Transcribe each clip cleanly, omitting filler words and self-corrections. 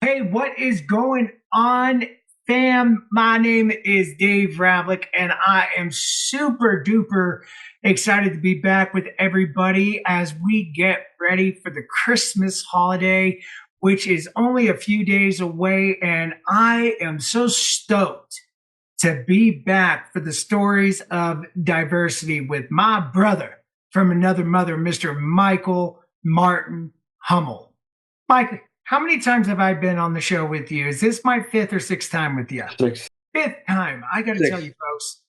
Hey, what is going on, fam? My name is Dave Ravlick, and I am super duper excited to be back with everybody as we get ready for the Christmas holiday, which is only a few days away. And I am so stoked to be back for the stories of diversity with my brother from another mother, Mr. Michael Martin Hummel. Mike, how many times have I been on the show with you? Is this my fifth or sixth time with you? Six. Fifth time. I got to Six. tell you, folks.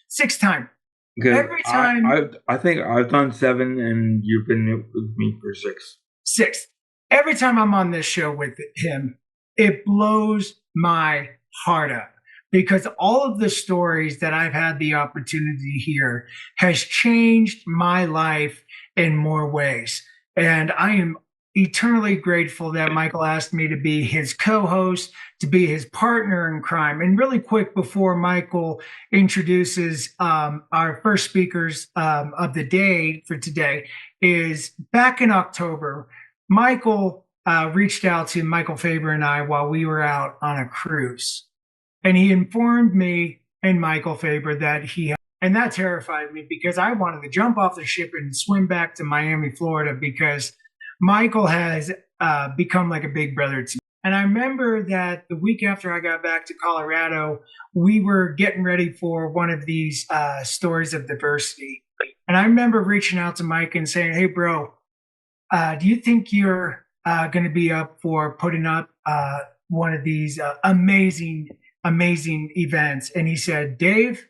Sixth time. Because Every time. I think I've done 7 and you've been with me for 6. Sixth. Every time I'm on this show with him, it blows my heart up because all of the stories that I've had the opportunity to hear has changed my life in more ways. And I am eternally grateful that Michael asked me to be his co-host, to be his partner in crime. And really quick, before Michael introduces our first speakers of the day for today, is back in October, Michael reached out to Michael Faber and I while we were out on a cruise. And he informed me and Michael Faber that and that terrified me because I wanted to jump off the ship and swim back to Miami, Florida, because Michael has become like a big brother to me. And I remember that the week after I got back to Colorado, we were getting ready for one of these stories of diversity. And I remember reaching out to Mike and saying, hey, bro, do you think you're going to be up for putting up one of these amazing events? And he said, Dave,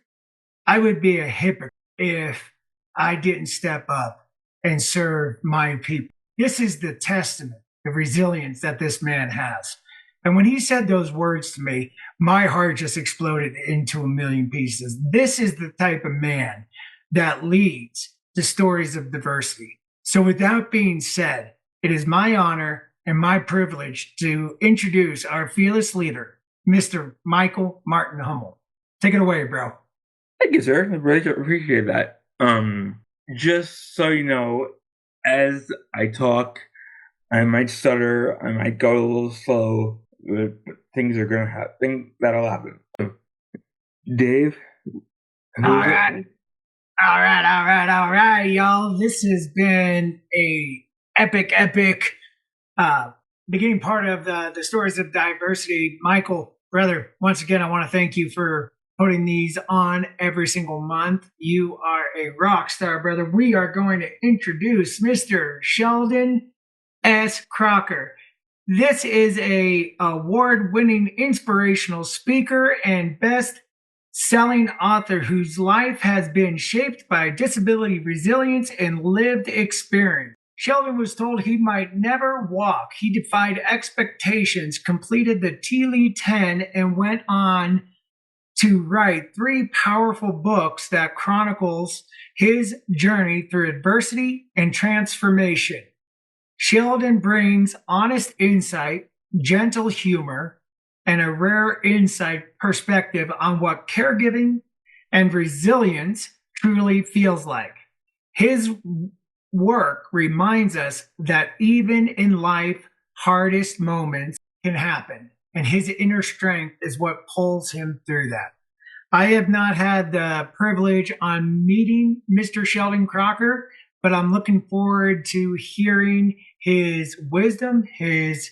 I would be a hypocrite if I didn't step up and serve my people. This is the testament of resilience that this man has. And when he said those words to me, my heart just exploded into a million pieces. This is the type of man that leads the stories of diversity. So with that being said, it is my honor and my privilege to introduce our fearless leader, Mr. Michael Martin Hummel. Take it away, bro. Thank you, sir. I really appreciate that. Just so you know, as I talk, I might stutter, I might go a little slow, but things are gonna happen. That'll happen. So, Dave. All right, y'all. This has been a epic beginning part of the stories of diversity. Michael, brother, once again, I want to thank you for putting these on every single month. You are a rock star, brother. We are going to introduce Mr. Sheldon S. Crocker. This is a award-winning inspirational speaker and best-selling author whose life has been shaped by disability resilience and lived experience. Sheldon was told he might never walk. He defied expectations, completed the TLE 10, and went on to write 3 powerful books that chronicles his journey through adversity and transformation. Sheldon brings honest insight, gentle humor, and a rare insight perspective on what caregiving and resilience truly feels like. His work reminds us that even in life's hardest moments can happen, and his inner strength is what pulls him through that. I have not had the privilege on meeting Mr. Sheldon Crocker, but I'm looking forward to hearing his wisdom, his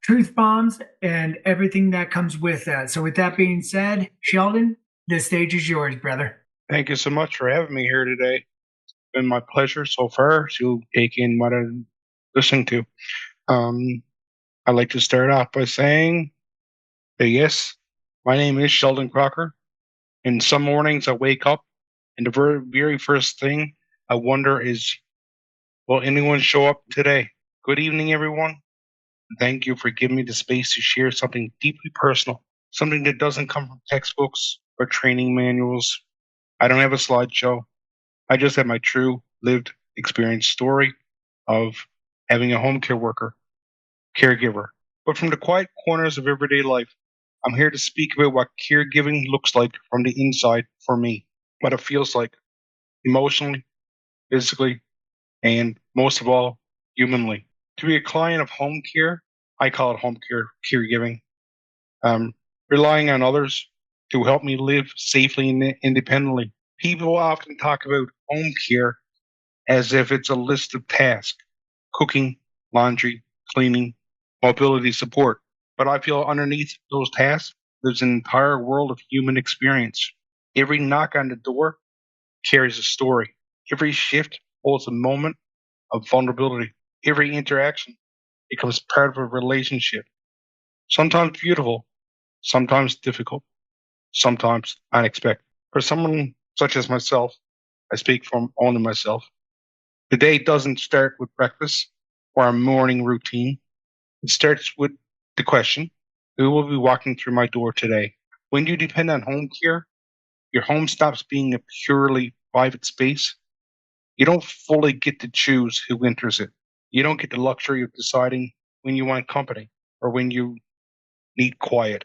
truth bombs, and everything that comes with that. So with that being said, Sheldon, the stage is yours, brother. Thank you so much for having me here today. It's been my pleasure so far to take in what I'm listening to. I'd like to start off by saying that yes, my name is Sheldon Crocker, and some mornings I wake up and the very first thing I wonder is, will anyone show up today? Good evening, everyone. Thank you for giving me the space to share something deeply personal, something that doesn't come from textbooks or training manuals. I don't have a slideshow. I just have my true lived experience story of having a home care worker, caregiver. But from the quiet corners of everyday life, I'm here to speak about what caregiving looks like from the inside for me, what it feels like emotionally, physically, and most of all, humanly. To be a client of home care, I call it home caregiving. Um, Relying on others to help me live safely and independently. People often talk about home care as if it's a list of tasks: cooking, laundry, cleaning, mobility support. But I feel underneath those tasks, there's an entire world of human experience. Every knock on the door carries a story. Every shift holds a moment of vulnerability. Every interaction becomes part of a relationship, sometimes beautiful, sometimes difficult, sometimes unexpected. For someone such as myself, I speak from only myself, the day doesn't start with breakfast or a morning routine. It starts with the question: who will be walking through my door today? When you depend on home care, your home stops being a purely private space. You don't fully get to choose who enters it. You don't get the luxury of deciding when you want company or when you need quiet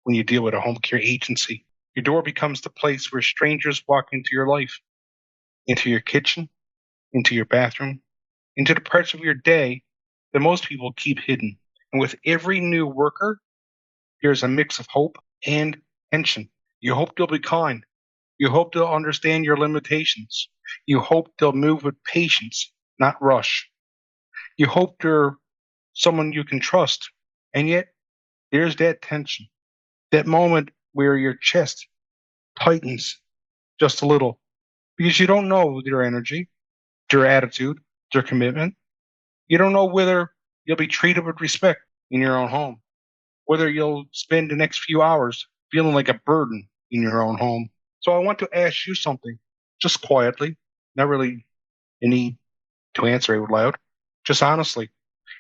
when you deal with a home care agency. Your door becomes the place where strangers walk into your life, into your kitchen, into your bathroom, into the parts of your day that most people keep hidden. And with every new worker, there's a mix of hope and tension. You hope they'll be kind. You hope they'll understand your limitations. You hope they'll move with patience, not rush. You hope they're someone you can trust. And yet, there's that tension, that moment where your chest tightens just a little because you don't know their energy, their attitude, their commitment. You don't know whether you'll be treated with respect in your own home, whether you'll spend the next few hours feeling like a burden in your own home. So I want to ask you something, just quietly, not really a need to answer it out loud, just honestly.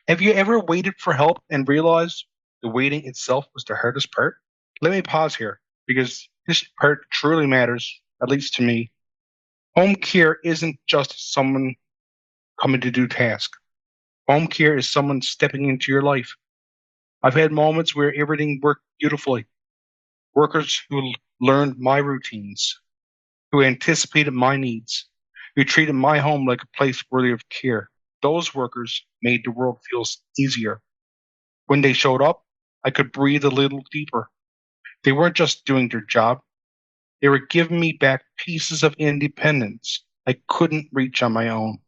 Have you ever waited for help and realized the waiting itself was the hardest part? Let me pause here because this part truly matters, at least to me. Home care isn't just someone coming to do tasks. Home care is someone stepping into your life. I've had moments where everything worked beautifully. Workers who learned my routines, who anticipated my needs, who treated my home like a place worthy of care. Those workers made the world feel easier. When they showed up, I could breathe a little deeper. They weren't just doing their job, they were giving me back pieces of independence I couldn't reach on my own.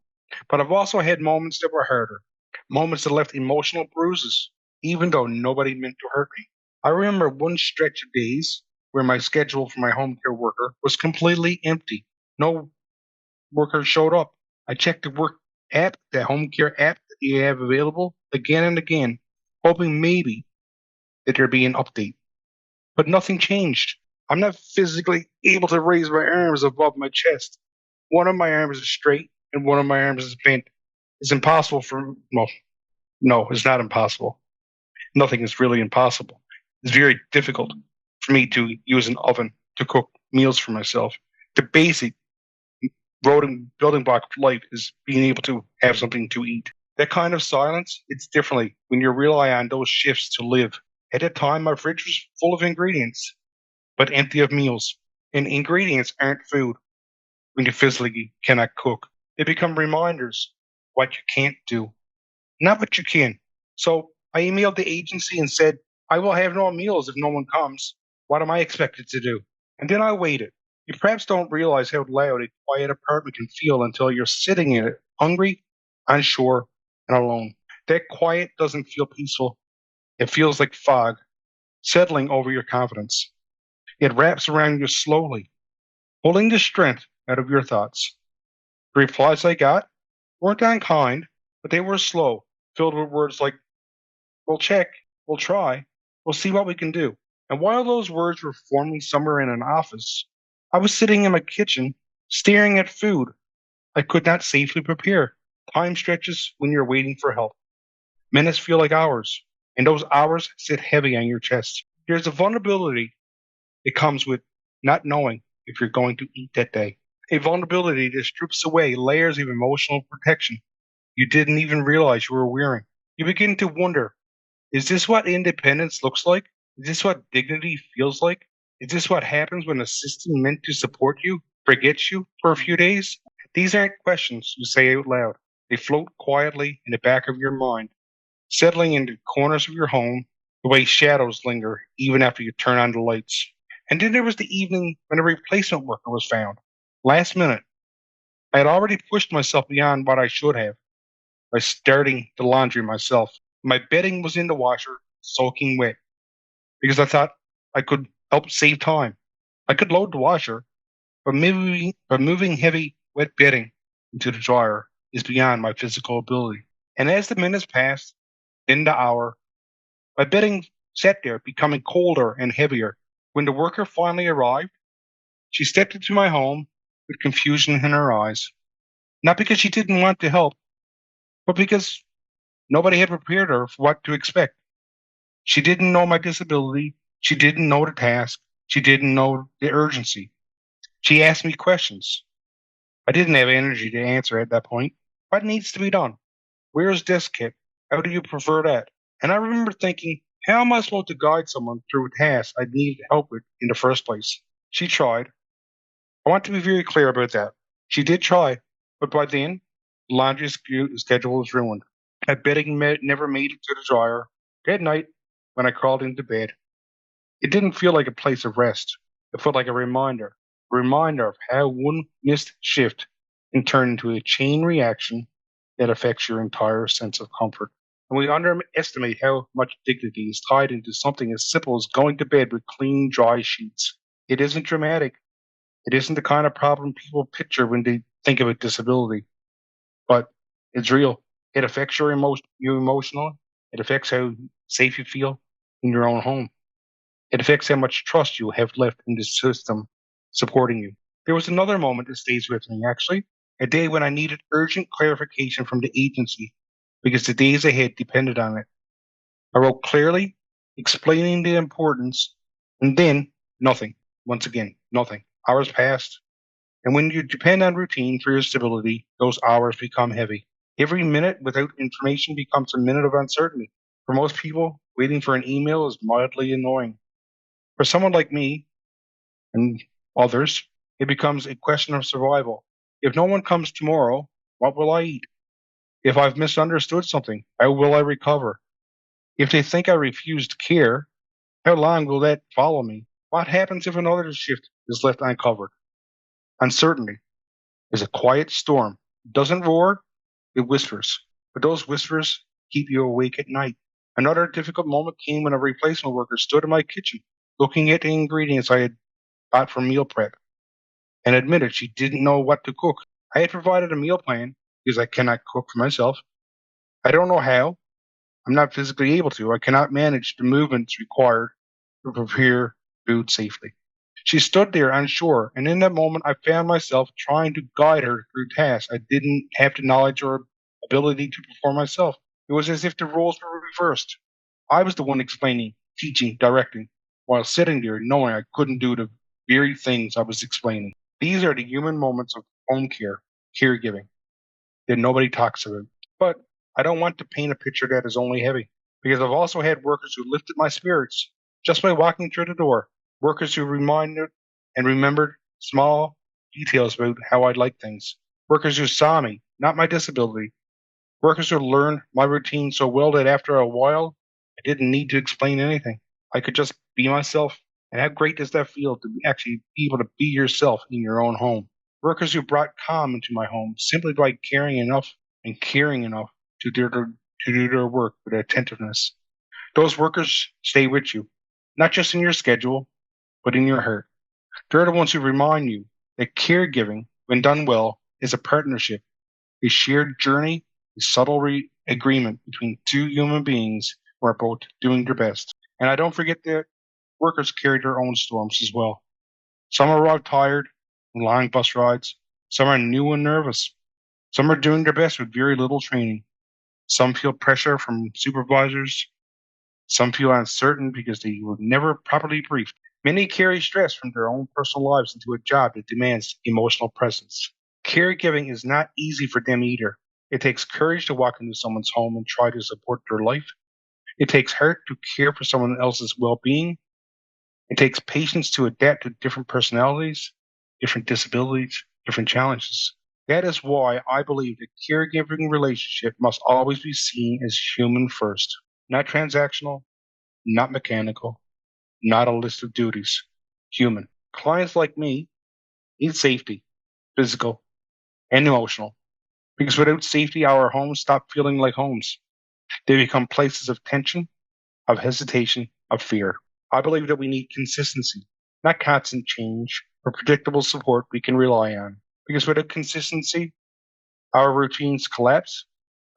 But I've also had moments that were harder, moments that left emotional bruises, even though nobody meant to hurt me. I remember one stretch of days where my schedule for my home care worker was completely empty. No worker showed up. I checked the work app, the home care app that you have available, again and again, hoping maybe that there'd be an update. But nothing changed. I'm not physically able to raise my arms above my chest. One of my arms is straight and one of my arms is bent. It's impossible for, well, no, it's not impossible. Nothing is really impossible. It's very difficult for me to use an oven to cook meals for myself. The basic building block of life is being able to have something to eat. That kind of silence, it's differently when you rely on those shifts to live. At that time, my fridge was full of ingredients, but empty of meals. And ingredients aren't food when you physically cannot cook. They become reminders what you can't do, not what you can. So I emailed the agency and said, I will have no meals if no one comes. What am I expected to do? And then I waited. You perhaps don't realize how loud a quiet apartment can feel until you're sitting in it, hungry, unsure, and alone. That quiet doesn't feel peaceful. It feels like fog settling over your confidence. It wraps around you slowly, pulling the strength out of your thoughts. The replies I got weren't unkind, but they were slow, filled with words like, we'll check, we'll try, we'll see what we can do. And while those words were forming somewhere in an office, I was sitting in my kitchen, staring at food I could not safely prepare. Time stretches when you're waiting for help. Minutes feel like hours, and those hours sit heavy on your chest. There's a vulnerability that comes with not knowing if you're going to eat that day. A vulnerability that strips away layers of emotional protection you didn't even realize you were wearing. You begin to wonder, is this what independence looks like? Is this what dignity feels like? Is this what happens when a system meant to support you forgets you for a few days? These aren't questions you say out loud. They float quietly in the back of your mind, settling into corners of your home the way shadows linger even after you turn on the lights. And then there was the evening when a replacement worker was found. Last minute, I had already pushed myself beyond what I should have by starting the laundry myself. My bedding was in the washer, soaking wet, because I thought I could help save time. I could load the washer, but moving heavy, wet bedding into the dryer is beyond my physical ability. And as the minutes passed, then the hour, my bedding sat there, becoming colder and heavier. When the worker finally arrived, she stepped into my home with confusion in her eyes. Not because she didn't want to help, but because nobody had prepared her for what to expect. She didn't know my disability. She didn't know the task. She didn't know the urgency. She asked me questions. I didn't have energy to answer at that point. What needs to be done? Where is this kit? How do you prefer that? And I remember thinking, how am I supposed to guide someone through a task I needed help with in the first place? She tried. I want to be very clear about that. She did try, but by then, the laundry schedule was ruined. My bedding never made it to the dryer. That night, when I crawled into bed, it didn't feel like a place of rest. It felt like a reminder of how one missed shift can turn into a chain reaction that affects your entire sense of comfort. And we underestimate how much dignity is tied into something as simple as going to bed with clean, dry sheets. It isn't dramatic. It isn't the kind of problem people picture when they think of a disability, but it's real. It affects you emotionally. It affects how safe you feel in your own home. It affects how much trust you have left in the system supporting you. There was another moment that stays with me, actually, a day when I needed urgent clarification from the agency because the days ahead depended on it. I wrote clearly, explaining the importance, and then nothing. Once again, nothing. Hours passed, and when you depend on routine for your stability, those hours become heavy. Every minute without information becomes a minute of uncertainty. For most people, waiting for an email is mildly annoying. For someone like me and others, it becomes a question of survival. If no one comes tomorrow, what will I eat? If I've misunderstood something, how will I recover? If they think I refused care, how long will that follow me? What happens if another shift is left uncovered? Uncertainty is a quiet storm. It doesn't roar, it whispers. But those whispers keep you awake at night. Another difficult moment came when a replacement worker stood in my kitchen, looking at the ingredients I had bought for meal prep, and admitted she didn't know what to cook. I had provided a meal plan because I cannot cook for myself. I don't know how. I'm not physically able to. I cannot manage the movements required to prepare food safely. She stood there unsure, and in that moment I found myself trying to guide her through tasks I didn't have the knowledge or ability to perform myself. It was as if the roles were reversed. I was the one explaining, teaching, directing, while sitting there knowing I couldn't do the very things I was explaining. These are the human moments of home care, caregiving, that nobody talks about. But I don't want to paint a picture that is only heavy, because I've also had workers who lifted my spirits just by walking through the door, workers who reminded and remembered small details about how I like things, workers who saw me, not my disability, workers who learned my routine so well that after a while, I didn't need to explain anything. I could just be myself. And how great does that feel to actually be able to be yourself in your own home? Workers who brought calm into my home simply by caring enough to do their work with attentiveness. Those workers stay with you, not just in your schedule, but in your heart. They're the ones who remind you that caregiving, when done well, is a partnership, a shared journey, a subtle agreement between two human beings who are both doing their best. And I don't forget that workers carry their own storms as well. Some arrive tired from long bus rides. Some are new and nervous. Some are doing their best with very little training. Some feel pressure from supervisors. Some feel uncertain because they were never properly briefed. Many carry stress from their own personal lives into a job that demands emotional presence. Caregiving is not easy for them either. It takes courage to walk into someone's home and try to support their life. It takes heart to care for someone else's well being. It takes patience to adapt to different personalities, different disabilities, different challenges. That is why I believe the caregiving relationship must always be seen as human first, not transactional, not mechanical, not a list of duties. Human. Clients like me need safety, physical and emotional, because without safety, our homes stop feeling like homes. They become places of tension, of hesitation, of fear. I believe that we need consistency, not constant change, or predictable support we can rely on. Because without consistency, our routines collapse,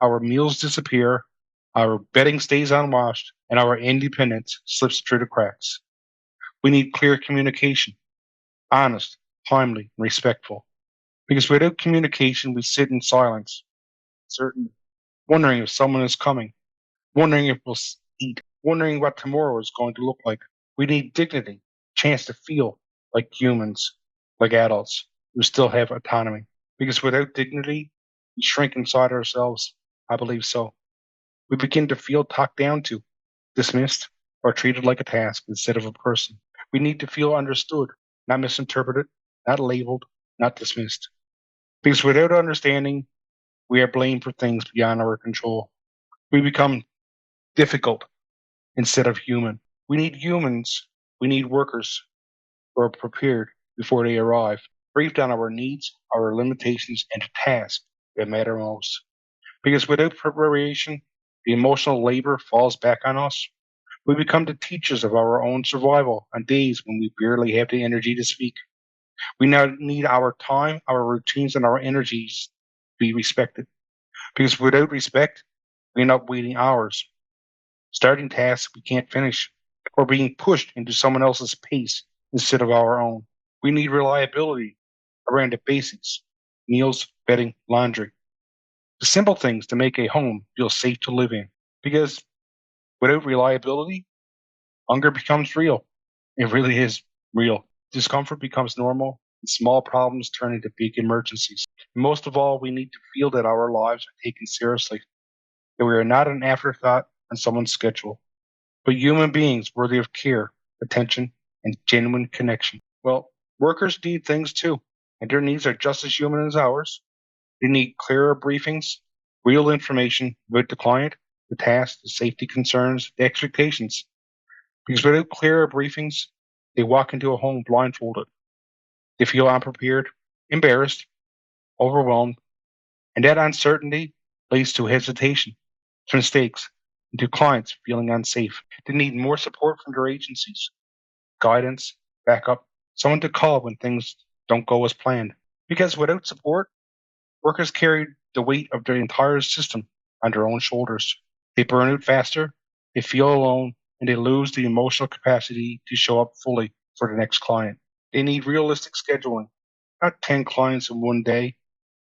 our meals disappear, our bedding stays unwashed, and our independence slips through the cracks. We need clear communication, honest, timely, and respectful. Because without communication, we sit in silence, certain, wondering if someone is coming, wondering if we'll eat, wondering what tomorrow is going to look like. We need dignity, chance to feel like humans, like adults who still have autonomy. Because without dignity, we shrink inside ourselves. I believe so. We begin to feel talked down to, dismissed, or treated like a task instead of a person. We need to feel understood, not misinterpreted, not labeled, not dismissed. Because without understanding, we are blamed for things beyond our control. We become difficult instead of human. We need humans. We need workers who are prepared before they arrive, briefed on our needs, our limitations, and the tasks that matter most. Because without preparation, the emotional labor falls back on us. We become the teachers of our own survival on days when we barely have the energy to speak. We now need our time, our routines, and our energies to be respected. Because without respect, we end up waiting hours, starting tasks we can't finish, or being pushed into someone else's pace instead of our own. We need reliability around the basics: meals, bedding, laundry. The simple things to make a home feel safe to live in. Because without reliability, hunger becomes real. It really is real. Discomfort becomes normal, and small problems turn into big emergencies. And most of all, we need to feel that our lives are taken seriously, that we are not an afterthought on someone's schedule, but human beings worthy of care, attention, and genuine connection. Well, workers need things too, and their needs are just as human as ours. They need clearer briefings, real information about the client, the task, the safety concerns, the expectations. Because without clearer briefings, they walk into a home blindfolded. They feel unprepared, embarrassed, overwhelmed, and that uncertainty leads to hesitation, to mistakes, and to clients feeling unsafe. They need more support from their agencies, guidance, backup, someone to call when things don't go as planned. Because without support, workers carry the weight of their entire system on their own shoulders. They burn out faster, they feel alone, and they lose the emotional capacity to show up fully for the next client. They need realistic scheduling, not 10 clients in one day,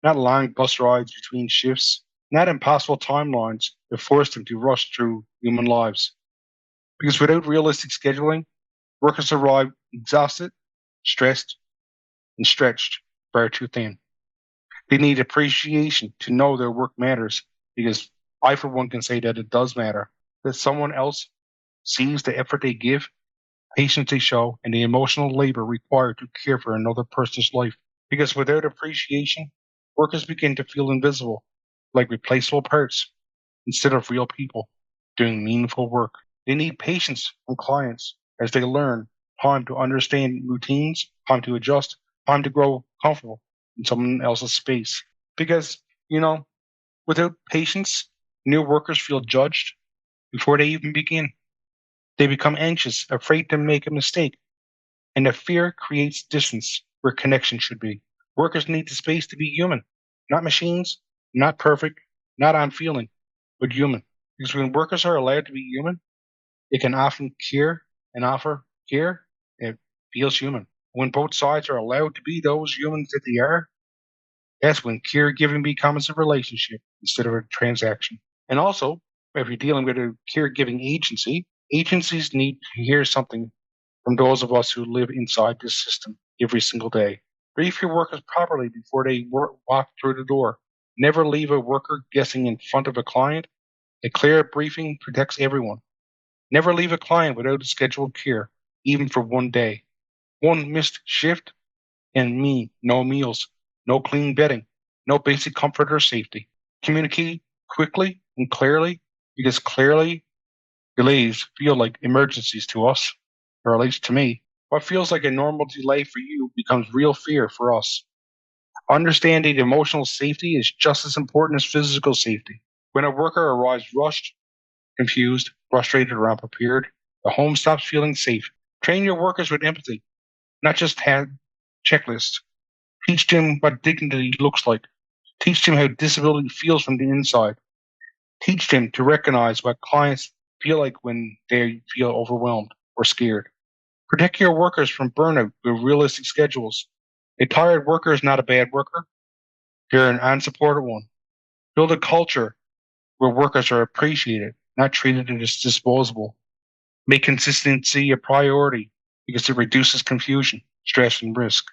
not long bus rides between shifts, not impossible timelines that force them to rush through human lives. Because without realistic scheduling, workers arrive exhausted, stressed, and stretched far too thin. They need appreciation to know their work matters, because I, for one, can say that it does matter. That someone else sees the effort they give, patience they show, and the emotional labor required to care for another person's life. Because without appreciation, workers begin to feel invisible, like replaceable parts, instead of real people doing meaningful work. They need patience from clients as they learn, time to understand routines, time to adjust, time to grow comfortable in someone else's space. Because, you know, without patience, new workers feel judged before they even begin. They become anxious, afraid to make a mistake, and the fear creates distance where connection should be. Workers need the space to be human, not machines, not perfect, not unfeeling, but human. Because when workers are allowed to be human, they can often care and offer care that feels human. When both sides are allowed to be those humans that they are, that's when caregiving becomes a relationship instead of a transaction. And also, if you're dealing with a caregiving agency, agencies need to hear something from those of us who live inside this system every single day. Brief your workers properly before they walk through the door. Never leave a worker guessing in front of a client. A clear briefing protects everyone. Never leave a client without a scheduled care, even for one day. One missed shift and mean no meals, no clean bedding, no basic comfort or safety. Communicate quickly and clearly, because clearly delays feel like emergencies to us, or at least to me. What feels like a normal delay for you becomes real fear for us. Understanding emotional safety is just as important as physical safety. When a worker arrives rushed, confused, frustrated, or unprepared, the home stops feeling safe. Train your workers with empathy, not just have checklists. Teach them what dignity looks like. Teach them how disability feels from the inside. Teach them to recognize what clients feel like when they feel overwhelmed or scared. Protect your workers from burnout with realistic schedules. A tired worker is not a bad worker, they're an unsupported one. Build a culture where workers are appreciated, not treated as disposable. Make consistency a priority because it reduces confusion, stress, and risk.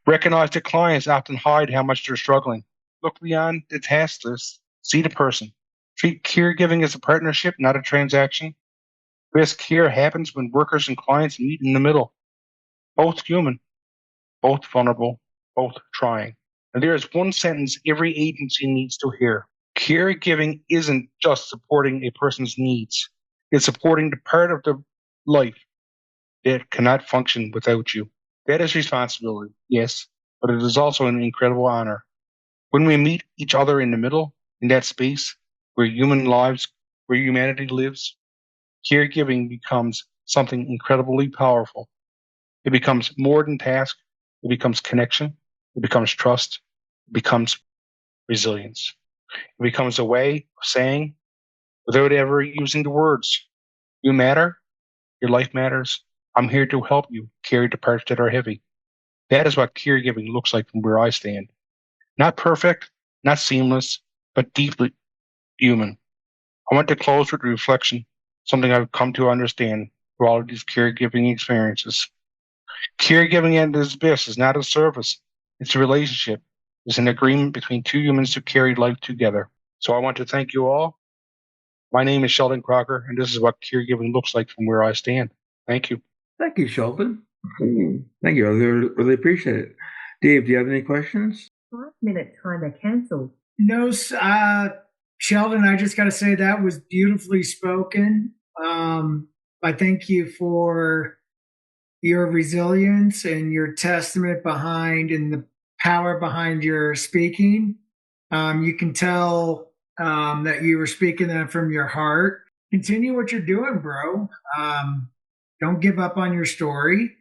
Recognize that clients often hide how much they're struggling. Look beyond the task list. See the person. Treat caregiving as a partnership, not a transaction. Best care happens when workers and clients meet in the middle. Both human, both vulnerable, both trying. And there is one sentence every agency needs to hear. Caregiving isn't just supporting a person's needs. It's supporting the part of the life that cannot function without you. That is responsibility, yes, but it is also an incredible honor. When we meet each other in the middle, in that space where where humanity lives, caregiving becomes something incredibly powerful. It becomes more than task. It becomes connection. It becomes trust. It becomes resilience. It becomes a way of saying, without ever using the words, you matter, your life matters. I'm here to help you carry the parts that are heavy. That is what caregiving looks like from where I stand. Not perfect, not seamless, but deeply human. I want to close with reflection, something I've come to understand through all of these caregiving experiences. Caregiving at its best is not a service, it's a relationship. It's an agreement between two humans to carry life together. So I want to thank you all. My name is Sheldon Crocker, and this is what caregiving looks like from where I stand. Thank you. Thank you, Sheldon. Thank you. I really appreciate it. Dave, do you have any questions? 5-minute timer cancelled. No, Sheldon, I just got to say that was beautifully spoken. I thank you for your resilience and your testament behind and the power behind your speaking. You can tell that you were speaking that from your heart. Continue what you're doing, bro. Don't give up on your story.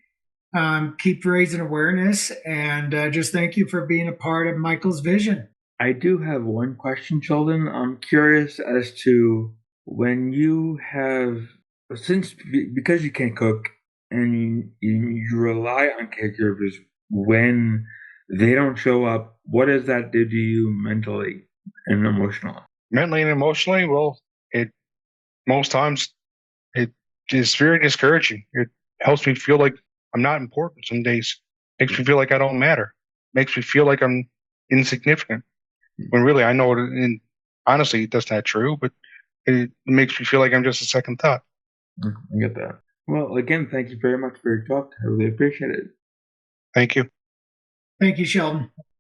Keep raising awareness, and just thank you for being a part of Michael's vision. I do have one question, Sheldon. I'm curious as to when you have, because you can't cook and you rely on caregivers when they don't show up, what does that do to you mentally and emotionally? Mentally and emotionally, well, it most times it is very discouraging. It helps me feel like I'm not important some days. Makes me feel like I don't matter. Makes me feel like I'm insignificant. When really I know it, and honestly, that's not true, but it makes me feel like I'm just a second thought. I get that. Well, again, thank you very much for your talk. I really appreciate it. Thank you. Thank you, Sheldon.